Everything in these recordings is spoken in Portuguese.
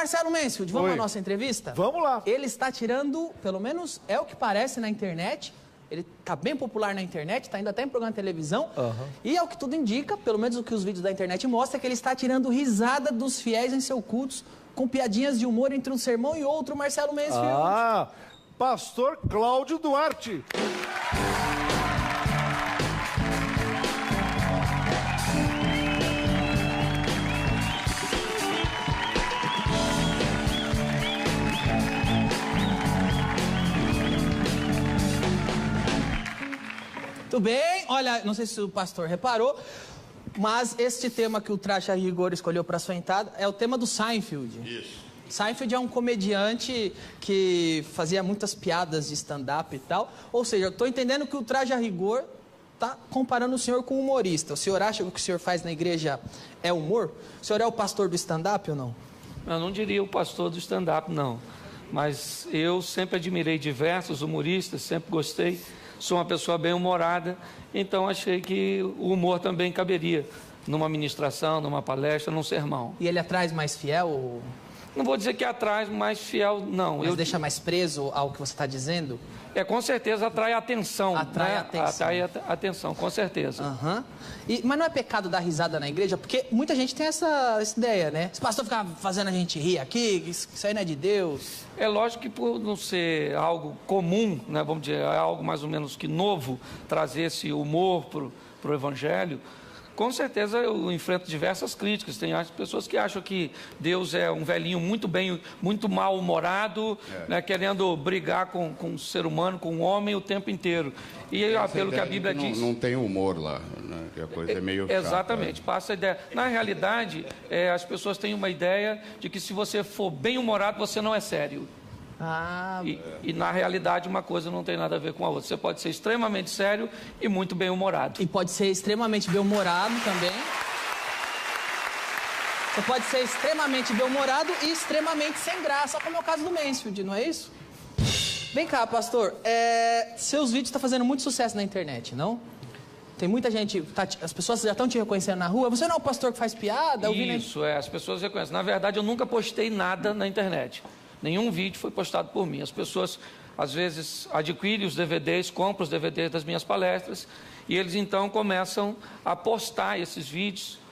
Marcelo Mansfield, vamos à nossa entrevista? Vamos lá. Ele está tirando, pelo menos é o que parece na internet, ele está bem popular na internet, está indo até em programa de televisão, e é o que tudo indica, pelo menos o que os vídeos da internet mostram, é que ele está tirando risada dos fiéis em seus cultos, com piadinhas de humor entre um sermão e outro, Marcelo Mansfield. Pastor Cláudio Duarte. Tudo bem? Olha, não sei se o pastor reparou, mas este tema que o Traje a Rigor escolheu para sua entrada é o tema do Seinfeld. Isso. Seinfeld é um comediante que fazia muitas piadas de stand-up e tal. Ou seja, eu estou entendendo que o Traje a Rigor está comparando o senhor com um humorista. O senhor acha que o que o senhor faz na igreja é humor? O senhor é o pastor do stand-up ou não? Eu não diria o pastor do stand-up, não. Mas eu sempre admirei diversos humoristas, sempre gostei. Sou uma pessoa bem-humorada, então achei que o humor também caberia numa ministração, numa palestra, num sermão. E ele atrai mais fiel? Ou... Não vou dizer que atrai mais fiel, não. Mas deixa mais preso ao que você está dizendo? Com certeza atrai atenção. Atrai atenção. Atrai atenção, com certeza. Mas não é pecado dar risada na igreja? Porque muita gente tem essa ideia, né? Esse pastor fica fazendo a gente rir aqui, isso aí não é de Deus. É lógico que por não ser algo comum, né, vamos dizer, é algo mais ou menos que novo, trazer esse humor para o evangelho, com certeza eu enfrento diversas críticas. Tem pessoas que acham que Deus é um velhinho muito mal-humorado, né, querendo brigar com o ser humano, com o homem o tempo inteiro. E pelo que a Bíblia diz... Não tem humor lá, né, que a coisa é meio chata. Exatamente, passa a ideia. Na realidade, as pessoas têm uma ideia de que se você for bem-humorado, você não é sério. E na realidade uma coisa não tem nada a ver com a outra. Você pode ser extremamente sério e muito bem-humorado. E pode ser extremamente bem-humorado também. Você pode ser extremamente bem-humorado e extremamente sem graça, como é o caso do Mansfield, não é isso? Vem cá, pastor, seus vídeos estão fazendo muito sucesso na internet, não? Tem muita gente, as pessoas já estão te reconhecendo na rua. Você não é o pastor que faz piada? Isso, as pessoas reconhecem. Na verdade, eu nunca postei nada na internet. Nenhum vídeo foi postado por mim. As pessoas, às vezes, adquirem os DVDs, compram os DVDs das minhas palestras, e eles, então, começam a postar esses vídeos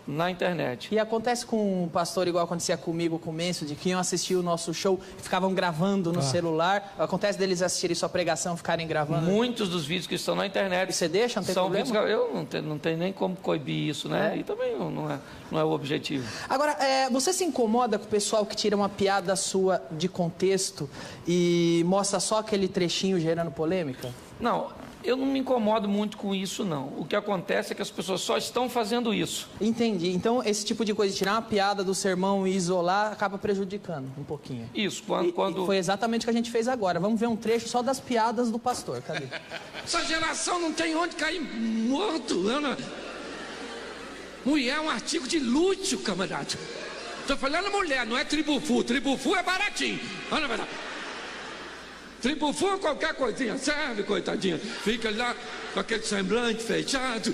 na internet. E acontece com o pastor, igual acontecia comigo, com o Mansfield, que iam assistir o nosso show e ficavam gravando no celular. Acontece deles assistirem sua pregação e ficarem gravando? Muitos dos vídeos que estão na internet... E você deixa? Não tem problema? Vídeos, eu não tenho nem como coibir isso, né? E também não é o objetivo. Agora, você se incomoda com o pessoal que tira uma piada sua de contexto e mostra só aquele trechinho gerando polêmica? Não. Eu não me incomodo muito com isso, não. O que acontece é que as pessoas só estão fazendo isso. Entendi. Então, esse tipo de coisa, tirar uma piada do sermão e isolar, acaba prejudicando um pouquinho. Isso, quando... E foi exatamente o que a gente fez agora. Vamos ver um trecho só das piadas do pastor. Cadê? Essa geração não tem onde cair morto, Ana. Mulher é um artigo de luxo, camarada. Tô falando mulher, não é tribufu. Tribufu é baratinho. Olha, verdade. Tribufu, qualquer coisinha serve, coitadinha. Fica lá com aquele semblante fechado.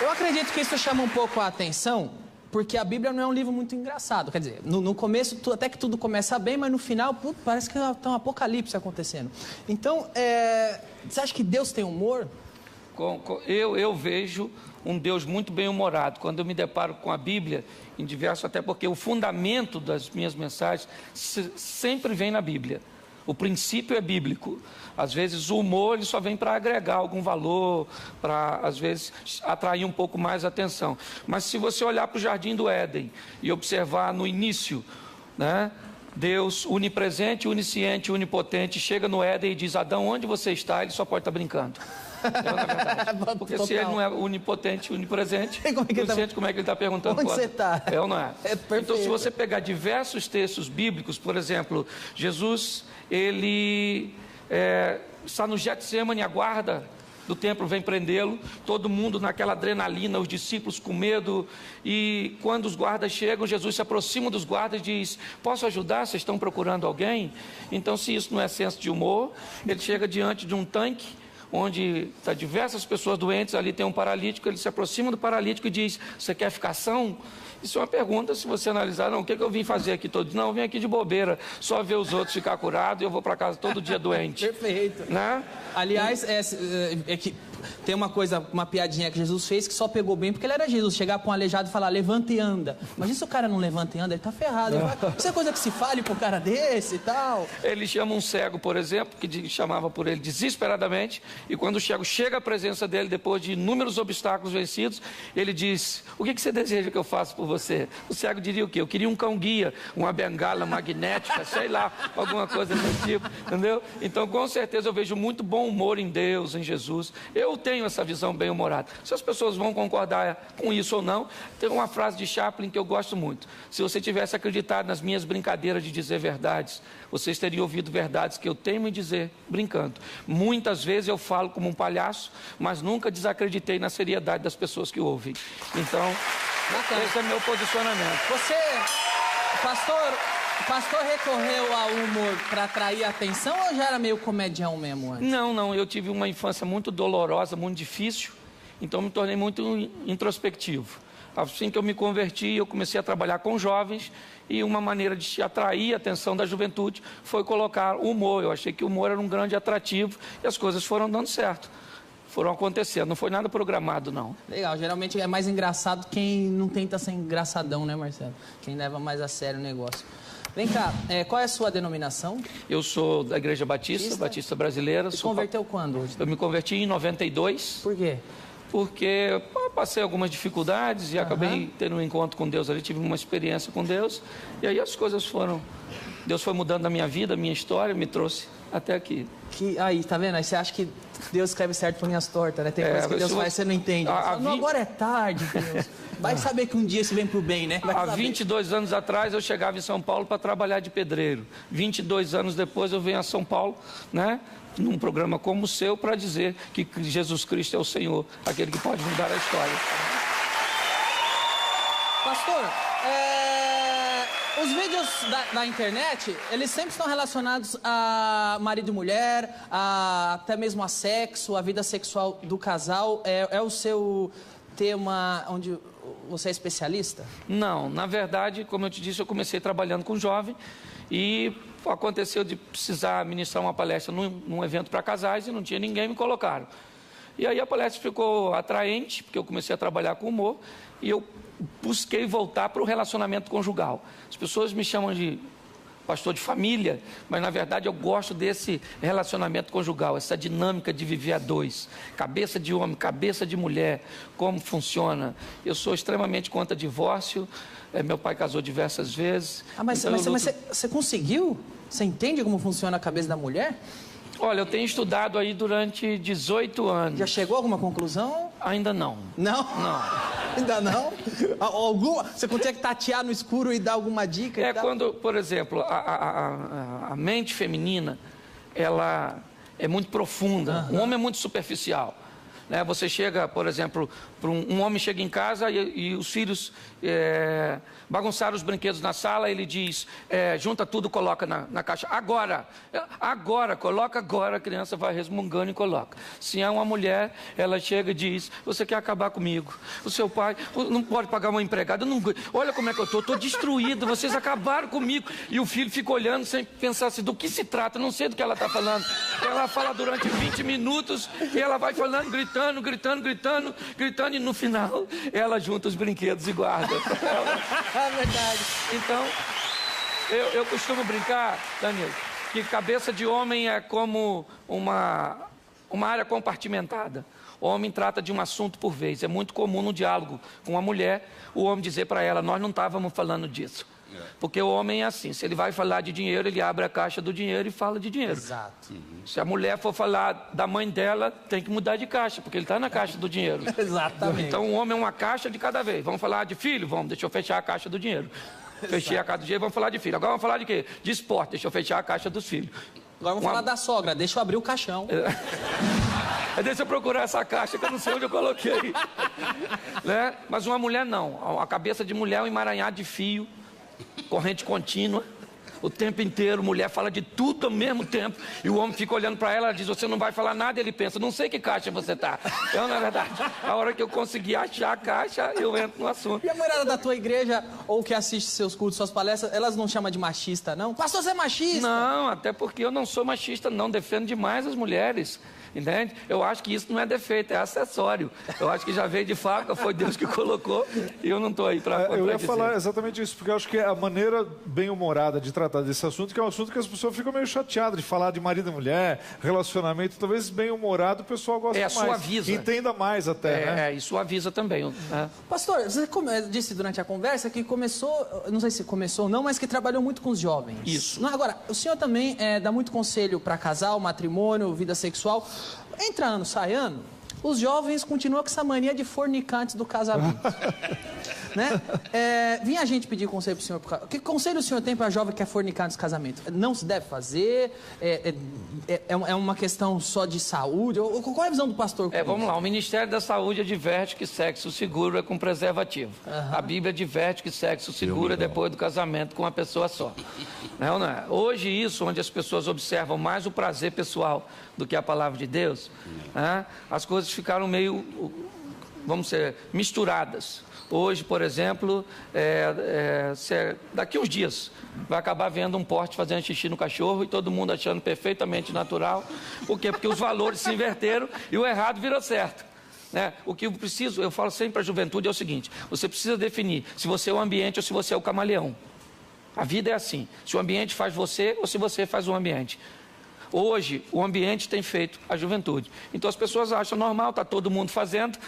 Eu acredito que isso chama um pouco a atenção, porque a Bíblia não é um livro muito engraçado. Quer dizer, no começo, até que tudo começa bem, mas no final, parece que tem um apocalipse acontecendo. Então, você acha que Deus tem humor? Eu vejo um Deus muito bem-humorado. Quando eu me deparo com a Bíblia, em diversos, até porque o fundamento das minhas mensagens sempre vem na Bíblia. O princípio é bíblico. Às vezes o humor ele só vem para agregar algum valor, para, às vezes, atrair um pouco mais a atenção. Mas se você olhar para o Jardim do Éden e observar no início, né, Deus onipresente, onisciente, onipotente, chega no Éden e diz: Adão, onde você está? Ele só pode estar brincando. Na verdade. Porque se ele não é onipotente, onipresente, onisciente, como é que ele está perguntando? Onde você está? É ou não é? Então, se você pegar diversos textos bíblicos, por exemplo, Jesus, ele está no Getsemane, aguarda do templo, vem prendê-lo, todo mundo naquela adrenalina, os discípulos com medo, e quando os guardas chegam, Jesus se aproxima dos guardas e diz: posso ajudar? Vocês estão procurando alguém? Então, se isso não é senso de humor, ele chega diante de um tanque onde está diversas pessoas doentes, ali tem um paralítico, ele se aproxima do paralítico e diz, você quer ficar são? Isso é uma pergunta, se você analisar, não, o que eu vim fazer aqui todo dia? Não, eu vim aqui de bobeira, só ver os outros ficar curados e eu vou para casa todo dia doente. Perfeito. Né? Aliás, é que tem uma coisa, uma piadinha que Jesus fez que só pegou bem porque ele era Jesus. Chegar para um aleijado e falar, levanta e anda. Mas se o cara não levanta e anda, ele tá ferrado. Isso é coisa que se fale para um cara desse e tal. Ele chama um cego, por exemplo, que chamava por ele desesperadamente, e quando o cego chega à presença dele, depois de inúmeros obstáculos vencidos, ele diz, o que você deseja que eu faça por você? O cego diria o quê? Eu queria um cão-guia, uma bengala magnética, sei lá, alguma coisa desse tipo, entendeu? Então, com certeza, eu vejo muito bom humor em Deus, em Jesus. Eu tenho essa visão bem-humorada. Se as pessoas vão concordar com isso ou não, tem uma frase de Chaplin que eu gosto muito. Se você tivesse acreditado nas minhas brincadeiras de dizer verdades, vocês teriam ouvido verdades que eu teimo em dizer brincando. Muitas vezes eu falo como um palhaço, mas nunca desacreditei na seriedade das pessoas que ouvem. Então, esse é meu posicionamento. Você, pastor recorreu ao humor para atrair atenção ou já era meio comedião mesmo antes? Não, eu tive uma infância muito dolorosa, muito difícil, então me tornei muito introspectivo. Assim que eu me converti, eu comecei a trabalhar com jovens e uma maneira de atrair a atenção da juventude foi colocar o humor. Eu achei que o humor era um grande atrativo e as coisas foram dando certo. Foram acontecendo, não foi nada programado, não. Legal, geralmente é mais engraçado quem não tenta ser engraçadão, né, Marcelo? Quem leva mais a sério o negócio. Vem cá, qual é a sua denominação? Eu sou da Igreja Batista Brasileira. Você converteu quando? Eu me converti em 92. Por quê? Porque passei algumas dificuldades e acabei tendo um encontro com Deus ali, tive uma experiência com Deus, e aí as coisas foram... Deus foi mudando a minha vida, a minha história, me trouxe até aqui. Aí, tá vendo? Aí você acha que Deus escreve certo por linhas tortas, né? Tem coisas que Deus faz e você não entende. Não, agora é tarde, Deus. Vai saber que um dia isso vem pro bem, né? Há 22 anos atrás eu chegava em São Paulo para trabalhar de pedreiro. 22 anos depois eu venho a São Paulo, né? Num programa como o seu, para dizer que Jesus Cristo é o Senhor, aquele que pode mudar a história. Pastor, os vídeos da internet, eles sempre estão relacionados a marido e mulher, até mesmo a sexo, a vida sexual do casal. É o seu tema onde você é especialista? Não, na verdade, como eu te disse, eu comecei trabalhando com jovem e aconteceu de precisar ministrar uma palestra num evento para casais e não tinha ninguém, me colocaram. E aí a palestra ficou atraente, porque eu comecei a trabalhar com humor e eu busquei voltar para o relacionamento conjugal. As pessoas me chamam de pastor de família, mas na verdade eu gosto desse relacionamento conjugal, essa dinâmica de viver a dois, cabeça de homem, cabeça de mulher, como funciona. Eu sou extremamente contra divórcio, meu pai casou diversas vezes. Mas você conseguiu? Você entende como funciona a cabeça da mulher? Olha, eu tenho estudado aí durante 18 anos. Já chegou a alguma conclusão? Ainda não. Não? Não. Ainda não? Você consegue tatear no escuro e dar alguma dica? Quando, por exemplo, a mente feminina, ela é muito profunda. O homem é muito superficial. Né? Você chega, por exemplo, um homem chega em casa e os filhos bagunçaram os brinquedos na sala, ele diz, junta tudo, coloca na caixa. Coloca agora, a criança vai resmungando e coloca. Se é uma mulher, ela chega e diz, você quer acabar comigo? O seu pai não pode pagar uma empregada, olha como é que eu estou destruído, vocês acabaram comigo. E o filho fica olhando sem pensar assim, do que se trata, não sei do que ela está falando. Ela fala durante 20 minutos e ela vai falando, gritando, e no final ela junta os brinquedos e guarda. É verdade. Então, eu costumo brincar, Danilo, que cabeça de homem é como uma área compartimentada. O homem trata de um assunto por vez. É muito comum no diálogo com a mulher, o homem dizer para ela, nós não estávamos falando disso. Porque o homem é assim, se ele vai falar de dinheiro, ele abre a caixa do dinheiro e fala de dinheiro. Exato. Se a mulher for falar da mãe dela, tem que mudar de caixa, porque ele está na caixa do dinheiro. Exatamente. Então o homem é uma caixa de cada vez. Vamos falar de filho? Vamos, deixa eu fechar a caixa do dinheiro. Fechei a caixa do dinheiro, vamos falar de filho. Agora vamos falar de quê? De esporte, deixa eu fechar a caixa dos filhos. Agora vamos falar da sogra, deixa eu abrir o caixão. Deixa eu procurar essa caixa que eu não sei onde eu coloquei. Né? Mas uma mulher não. A cabeça de mulher é um emaranhado de fio, corrente contínua, o tempo inteiro, mulher fala de tudo ao mesmo tempo, e o homem fica olhando para ela, ela diz, você não vai falar nada, ele pensa, não sei que caixa você tá. Então, na verdade, a hora que eu conseguir achar a caixa, eu entro no assunto. E a mulherada da tua igreja, ou que assiste seus cultos, suas palestras, elas não chamam de machista, não? Pastor, você é machista? Não, até porque eu não sou machista, não, defendo demais as mulheres. Entende? Eu acho que isso não é defeito, é acessório. Eu acho que já veio de fábrica, foi Deus que colocou, e eu não estou aí para contradizer. Eu ia falar exatamente isso, porque eu acho que a maneira bem-humorada de tratar desse assunto, que é um assunto que as pessoas ficam meio chateadas de falar de marido e mulher, relacionamento, talvez bem-humorado o pessoal gosta mais. Suaviza. Entenda mais até, né? E suaviza também. Pastor, você disse durante a conversa que começou, não sei se começou ou não, mas que trabalhou muito com os jovens. Isso. Não, agora, o senhor também dá muito conselho para casal, matrimônio, vida sexual. Entra ano, sai ano, os jovens continuam com essa mania de fornicar antes do casamento. Né? Vinha a gente pedir conselho pro senhor. Que conselho o senhor tem para jovem que quer fornicar antes do casamento? Não se deve fazer? É uma questão só de saúde? Qual é a visão do pastor? Vamos lá, o Ministério da Saúde adverte que sexo seguro é com preservativo. A Bíblia adverte que sexo seguro é depois do casamento com uma pessoa só. Não é? Hoje isso, onde as pessoas observam mais o prazer pessoal do que a palavra de Deus, as coisas ficaram meio, vamos dizer, misturadas. Hoje, por exemplo, daqui uns dias vai acabar vendo um porte fazendo xixi no cachorro e todo mundo achando perfeitamente natural. Por quê? Porque os valores se inverteram e o errado virou certo. Né? O que eu falo sempre para a juventude é o seguinte, você precisa definir se você é o ambiente ou se você é o camaleão. A vida é assim, se o ambiente faz você ou se você faz o ambiente. Hoje, o ambiente tem feito a juventude. Então as pessoas acham normal, está todo mundo fazendo,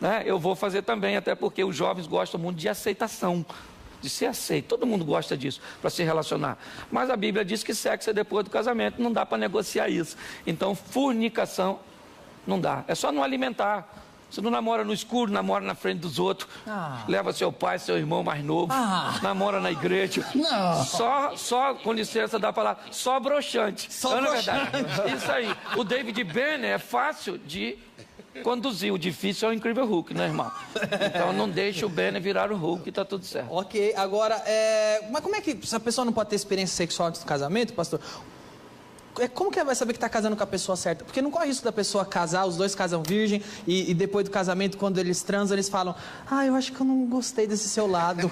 né? Eu vou fazer também, até porque os jovens gostam muito de aceitação, de ser aceito. Todo mundo gosta disso, para se relacionar. Mas a Bíblia diz que sexo é depois do casamento, não dá para negociar isso. Então, fornicação não dá. É só não alimentar. Você não namora no escuro, namora na frente dos outros. Leva seu pai, seu irmão mais novo. Namora na igreja. Não. Só, com licença da palavra, só broxante. Só broxante. Verdade. Isso aí. O David Banner é fácil de conduzir. O difícil é o incrível Hulk, né, irmão? Então não deixa o Banner virar o Hulk e tá tudo certo. Ok, agora, mas como é que se a pessoa não pode ter experiência sexual antes do casamento, pastor? Como que ela vai saber que está casando com a pessoa certa? Porque não corre risco da pessoa casar, os dois casam virgem, e depois do casamento, quando eles transam, eles falam, eu acho que eu não gostei desse seu lado.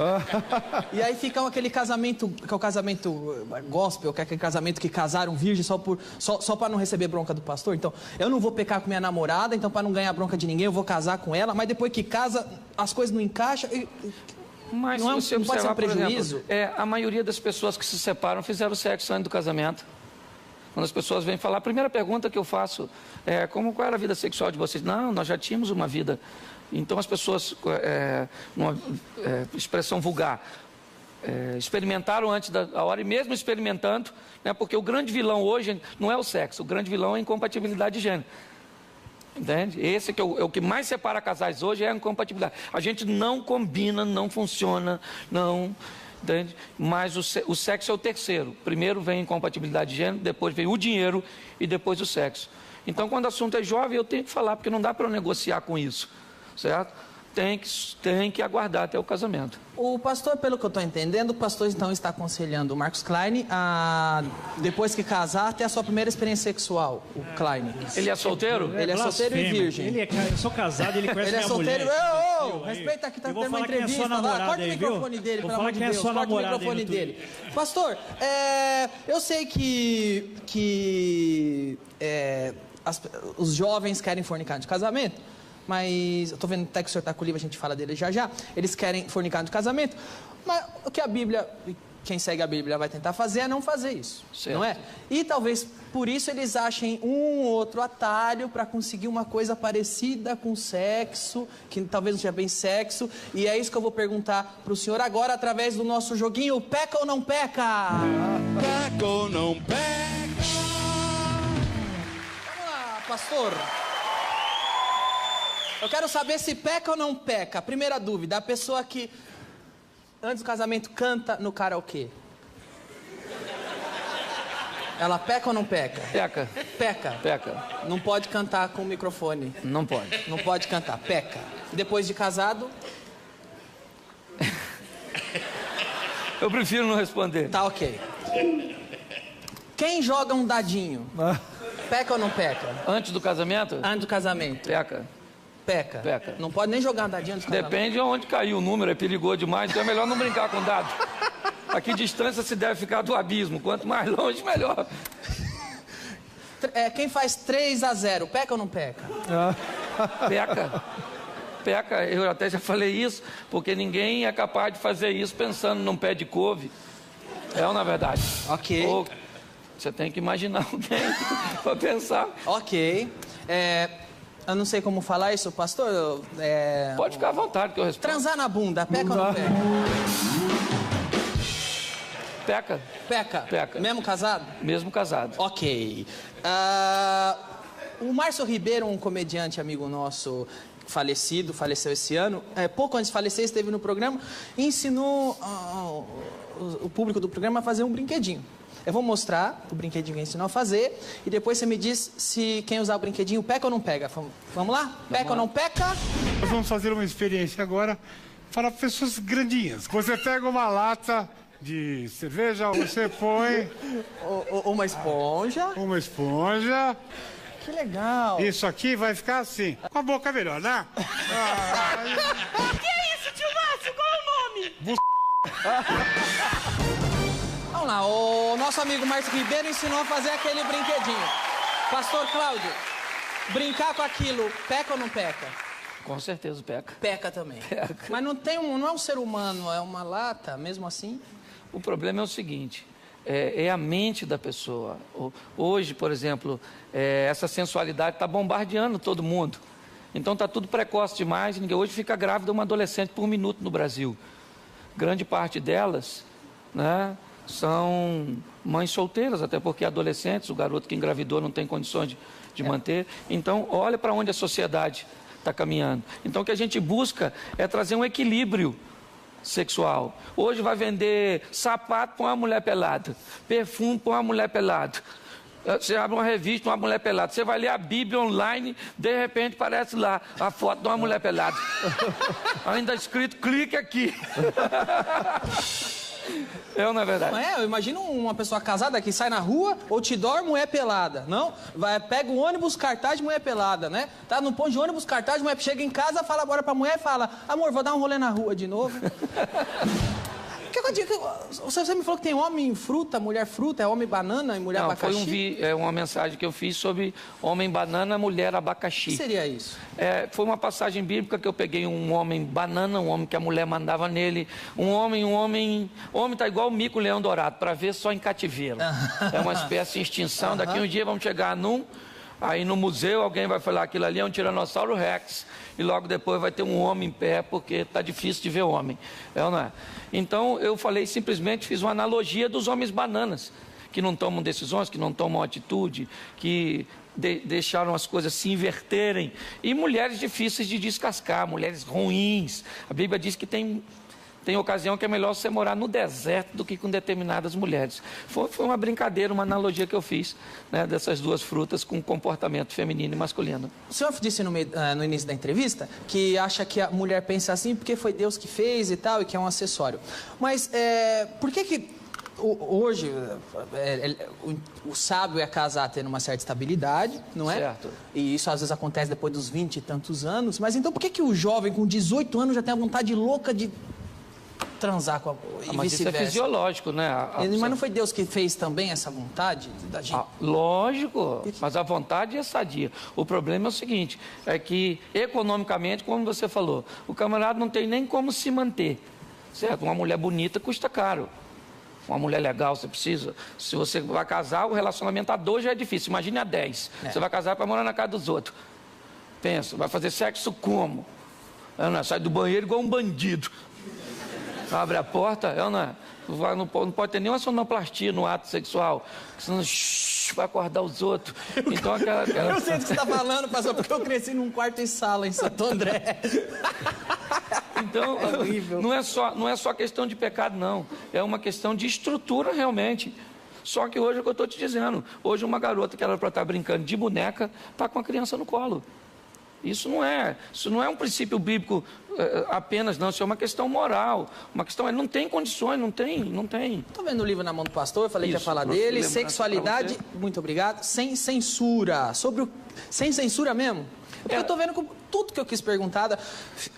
E aí fica aquele casamento, que é o casamento gospel, que é aquele casamento que casaram virgem só para não receber bronca do pastor. Então, eu não vou pecar com minha namorada, então para não ganhar bronca de ninguém, eu vou casar com ela, mas depois que casa, as coisas não encaixam. Mas não se você pode ser um prejuízo? Por exemplo, a maioria das pessoas que se separam fizeram sexo antes do casamento. Quando as pessoas vêm falar, a primeira pergunta que eu faço é qual era a vida sexual de vocês? Não, nós já tínhamos uma vida. Então as pessoas, numa expressão vulgar, experimentaram antes da hora e mesmo experimentando, né, porque o grande vilão hoje não é o sexo, o grande vilão é a incompatibilidade de gênero. Entende? Esse que é o que mais separa casais hoje é a incompatibilidade. A gente não combina, não funciona, não... Entende? Mas o sexo é o terceiro. Primeiro vem a incompatibilidade de gênero, depois vem o dinheiro e depois o sexo. Então, quando o assunto é jovem, eu tenho que falar, porque não dá para eu negociar com isso, certo? Tem que aguardar até o casamento. O pastor, pelo que eu estou entendendo, o pastor então está aconselhando o Marcos Klein a, depois que casar, ter a sua primeira experiência sexual, o Klein. Ele é solteiro? Ele é solteiro e virgem. Eu sou casado, ele conhece minha mulher. Ele é solteiro. Respeita aqui, tá tendo uma entrevista lá. Corta o microfone dele, pelo amor de Deus. Corta o microfone dele. Pastor, eu sei que os jovens querem fornicar de casamento, mas eu tô vendo até que o senhor tá com o livro, a gente fala dele já. Eles querem fornicar de casamento, mas o que a Bíblia, quem segue a Bíblia vai tentar fazer é não fazer isso, certo. Não é? E talvez por isso eles achem um ou outro atalho para conseguir uma coisa parecida com sexo, que talvez não seja bem sexo, e é isso que eu vou perguntar pro senhor agora através do nosso joguinho Peca ou Não Peca? Peca ou não peca? Vamos lá, pastor. Eu quero saber se peca ou não peca. Primeira dúvida, a pessoa que antes do casamento canta no karaokê. Ela peca ou não peca? Peca. Peca. Peca. Não pode cantar com o microfone. Não pode. Não pode cantar. Peca. Depois de casado? Eu prefiro não responder. Tá ok. Quem joga um dadinho? Peca ou não peca? Antes do casamento? Antes do casamento. Peca. Peca. Peca. Não pode nem jogar um dadinho antes do casamento. Depende de onde caiu o número, é perigoso demais, então é melhor não brincar com dado. A que distância se deve ficar do abismo? Quanto mais longe, melhor. Quem faz 3-0, peca ou não peca? Peca. Peca, eu até já falei isso, porque ninguém é capaz de fazer isso pensando num pé de couve. É ou não é verdade? Ok. Ou, você tem que imaginar alguém para pensar. Ok. Eu não sei como falar isso, pastor. Pode ficar à vontade que eu respondo. Transar na bunda, peca ou não peca? Peca. Peca? Peca. Mesmo casado? Mesmo casado. Ok. O Márcio Ribeiro, um comediante amigo nosso, faleceu esse ano, pouco antes de falecer, esteve no programa e ensinou o público do programa a fazer um brinquedinho. Eu vou mostrar o brinquedinho que ensinou a fazer e depois você me diz se quem usar o brinquedinho peca ou não pega. Vamos lá? Peca ou não peca? Nós vamos fazer uma experiência agora para pessoas grandinhas. Você pega uma lata de cerveja, você põe... Uma esponja. Uma esponja. Que legal. Isso aqui vai ficar assim. Com a boca melhor, né? Que é isso, tio Márcio? Qual é o nome? Vamos lá, o nosso amigo Márcio Ribeiro ensinou a fazer aquele brinquedinho. Pastor Cláudio, brincar com aquilo, peca ou não peca? Com certeza peca. Peca também. Peca. Mas não é um ser humano, é uma lata, mesmo assim? O problema é o seguinte, é a mente da pessoa. Hoje, por exemplo, essa sensualidade está bombardeando todo mundo. Então está tudo precoce demais. Hoje fica grávida uma adolescente por minuto no Brasil. Grande parte delas, né, são mães solteiras, até porque adolescentes, o garoto que engravidou não tem condições de manter. Então, olha para onde a sociedade está caminhando. Então, o que a gente busca é trazer um equilíbrio sexual. Hoje vai vender sapato para uma mulher pelada, perfume para uma mulher pelada. Você abre uma revista, uma mulher pelada. Você vai ler a Bíblia online, de repente aparece lá a foto de uma mulher pelada. Ainda escrito, clique aqui. Não é verdade? Não é? Eu imagino uma pessoa casada que sai na rua, outdoor, mulher pelada. Não? Pega o ônibus, cartaz de mulher pelada, né? Tá no ponto de ônibus, cartaz de mulher, chega em casa, fala agora pra mulher e fala: amor, vou dar um rolê na rua de novo. Você me falou que tem homem fruta, mulher fruta, é homem banana e mulher abacaxi? Foi uma mensagem que eu fiz sobre homem banana, mulher abacaxi. O que seria isso? Foi uma passagem bíblica que eu peguei um homem banana, um homem que a mulher mandava nele. Um homem tá igual o mico leão dourado, para ver só em cativeiro. É uma espécie em extinção. Daqui um dia vamos chegar aí no museu alguém vai falar aquilo ali é um tiranossauro rex. E logo depois vai ter um homem em pé, porque está difícil de ver homem. Não é? Então, eu simplesmente fiz uma analogia dos homens bananas, que não tomam decisões, que não tomam atitude, que deixaram as coisas se inverterem. E mulheres difíceis de descascar, mulheres ruins. A Bíblia diz que tem ocasião que é melhor você morar no deserto do que com determinadas mulheres. Foi uma brincadeira, uma analogia que eu fiz, né, dessas duas frutas com comportamento feminino e masculino. O senhor disse no início da entrevista que acha que a mulher pensa assim porque foi Deus que fez e tal, e que é um acessório. Mas por que hoje o sábio é casar tendo uma certa estabilidade, não é? Certo. E isso às vezes acontece depois dos 20 e tantos anos. Mas então por que o jovem com 18 anos já tem a vontade louca de transar com a... Mas isso é fisiológico, né? Mas não foi Deus que fez também essa vontade da gente? Lógico, mas a vontade é sadia. O problema é o seguinte, é que economicamente, como você falou, o camarada não tem nem como se manter, certo? Uma mulher bonita custa caro. Uma mulher legal você precisa. Se você vai casar, o relacionamento a 2 já é difícil. Imagine a 10. Você vai casar para morar na casa dos outros. Pensa, vai fazer sexo como? Sai do banheiro igual um bandido. Abre a porta, não pode ter nenhuma sonoplastia no ato sexual, senão vai acordar os outros. Então, Eu sei do que você está falando, pastor, porque eu cresci num quarto e sala em Santo André. Então, não é só questão de pecado, não. É uma questão de estrutura, realmente. Só que hoje é o que eu estou te dizendo. Hoje uma garota que era para estar brincando de boneca, está com a criança no colo. Isso não é um princípio bíblico apenas, não. Isso é uma questão moral. Uma questão, ele não tem condições, não tem. Tô vendo o livro na mão do pastor, eu falei que ia falar dele. Sexualidade, muito obrigado, sem censura. Sem censura mesmo? Porque eu tô vendo que tudo que eu quis perguntar,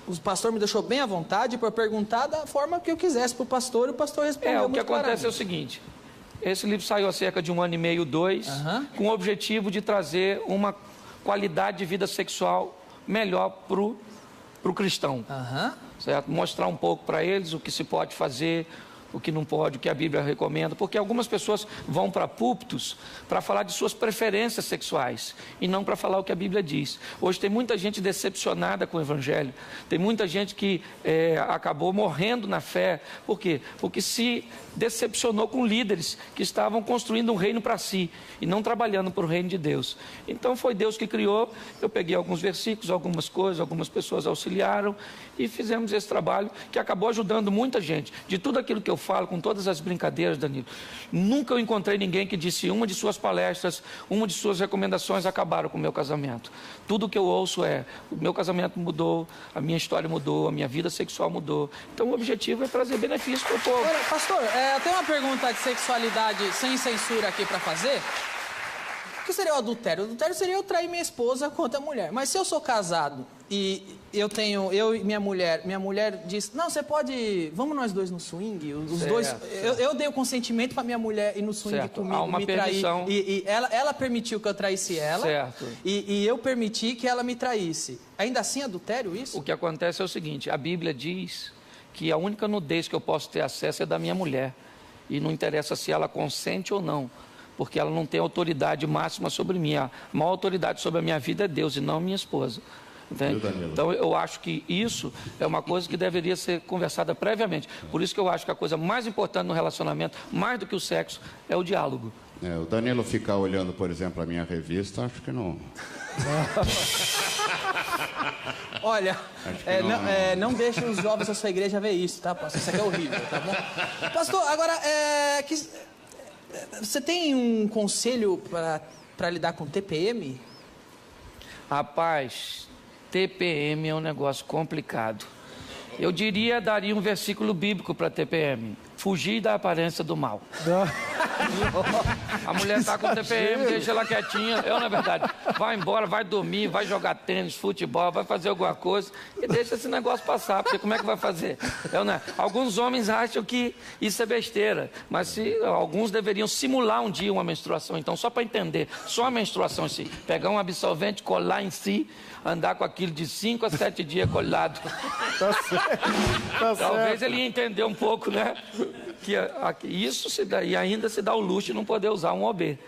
o pastor me deixou bem à vontade para perguntar da forma que eu quisesse pro pastor, e o pastor respondeu o que acontece é o seguinte, esse livro saiu há cerca de 1 ano e meio, 2, com o objetivo de trazer uma qualidade de vida sexual melhor pro cristão, certo? Mostrar um pouco para eles o que se pode fazer, o que não pode, o que a Bíblia recomenda, porque algumas pessoas vão para púlpitos para falar de suas preferências sexuais e não para falar o que a Bíblia diz. Hoje tem muita gente decepcionada com o Evangelho, tem muita gente que acabou morrendo na fé. Por quê? Porque se decepcionou com líderes que estavam construindo um reino para si e não trabalhando para o reino de Deus. Então foi Deus que criou, eu peguei alguns versículos, algumas coisas, algumas pessoas auxiliaram e fizemos esse trabalho que acabou ajudando muita gente. De tudo aquilo que eu falo, com todas as brincadeiras, Danilo, nunca eu encontrei ninguém que disse uma de suas palestras, uma de suas recomendações acabaram com o meu casamento. Tudo que eu ouço o meu casamento mudou, a minha história mudou, a minha vida sexual mudou. Então o objetivo é trazer benefício para o povo. Olha, pastor, eu tenho uma pergunta de sexualidade sem censura aqui para fazer. O que seria o adultério? O adultério seria eu trair minha esposa com outra mulher. Mas se eu sou casado e eu e minha mulher diz, não, você pode, vamos nós dois no swing, os dois, eu dei o consentimento para minha mulher ir no swing comigo, me trair, e ela permitiu que eu traísse ela, e eu permiti que ela me traísse. Ainda assim, adultério isso? O que acontece é o seguinte, a Bíblia diz que a única nudez que eu posso ter acesso é da minha mulher, e não interessa se ela consente ou não, porque ela não tem autoridade máxima sobre mim. A maior autoridade sobre a minha vida é Deus e não minha esposa. Entende? Então eu acho que isso é uma coisa que deveria ser conversada previamente. Por isso que eu acho que a coisa mais importante no relacionamento, mais do que o sexo, é o diálogo. O Danilo ficar olhando, por exemplo, a minha revista, acho que não. Olha, não deixe os jovens da sua igreja ver isso, tá, pastor? Isso aqui é horrível, tá bom? Pastor, agora, você tem um conselho para lidar com TPM? Rapaz, TPM é um negócio complicado. Eu daria um versículo bíblico para TPM. Fugir da aparência do mal. A mulher está com TPM, deixa ela quietinha. Não é verdade. Vai embora, vai dormir, vai jogar tênis, futebol, vai fazer alguma coisa e deixa esse negócio passar, porque como é que vai fazer? Né? Alguns homens acham que isso é besteira, mas alguns deveriam simular um dia uma menstruação. Então, só para entender, só a menstruação em si. Pegar um absorvente, colar em si, andar com aquilo de 5 a 7 dias colado. Tá certo. Talvez ele ia entender um pouco, né? Que isso se dá, e ainda se dá o luxo de não poder usar um OB.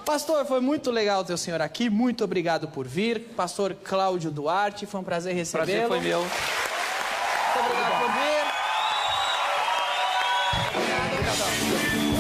Pastor, foi muito legal ter o senhor aqui. Muito obrigado por vir. Pastor Cláudio Duarte, foi um prazer recebê-lo. Prazer foi meu. Muito obrigado por vir. Obrigado.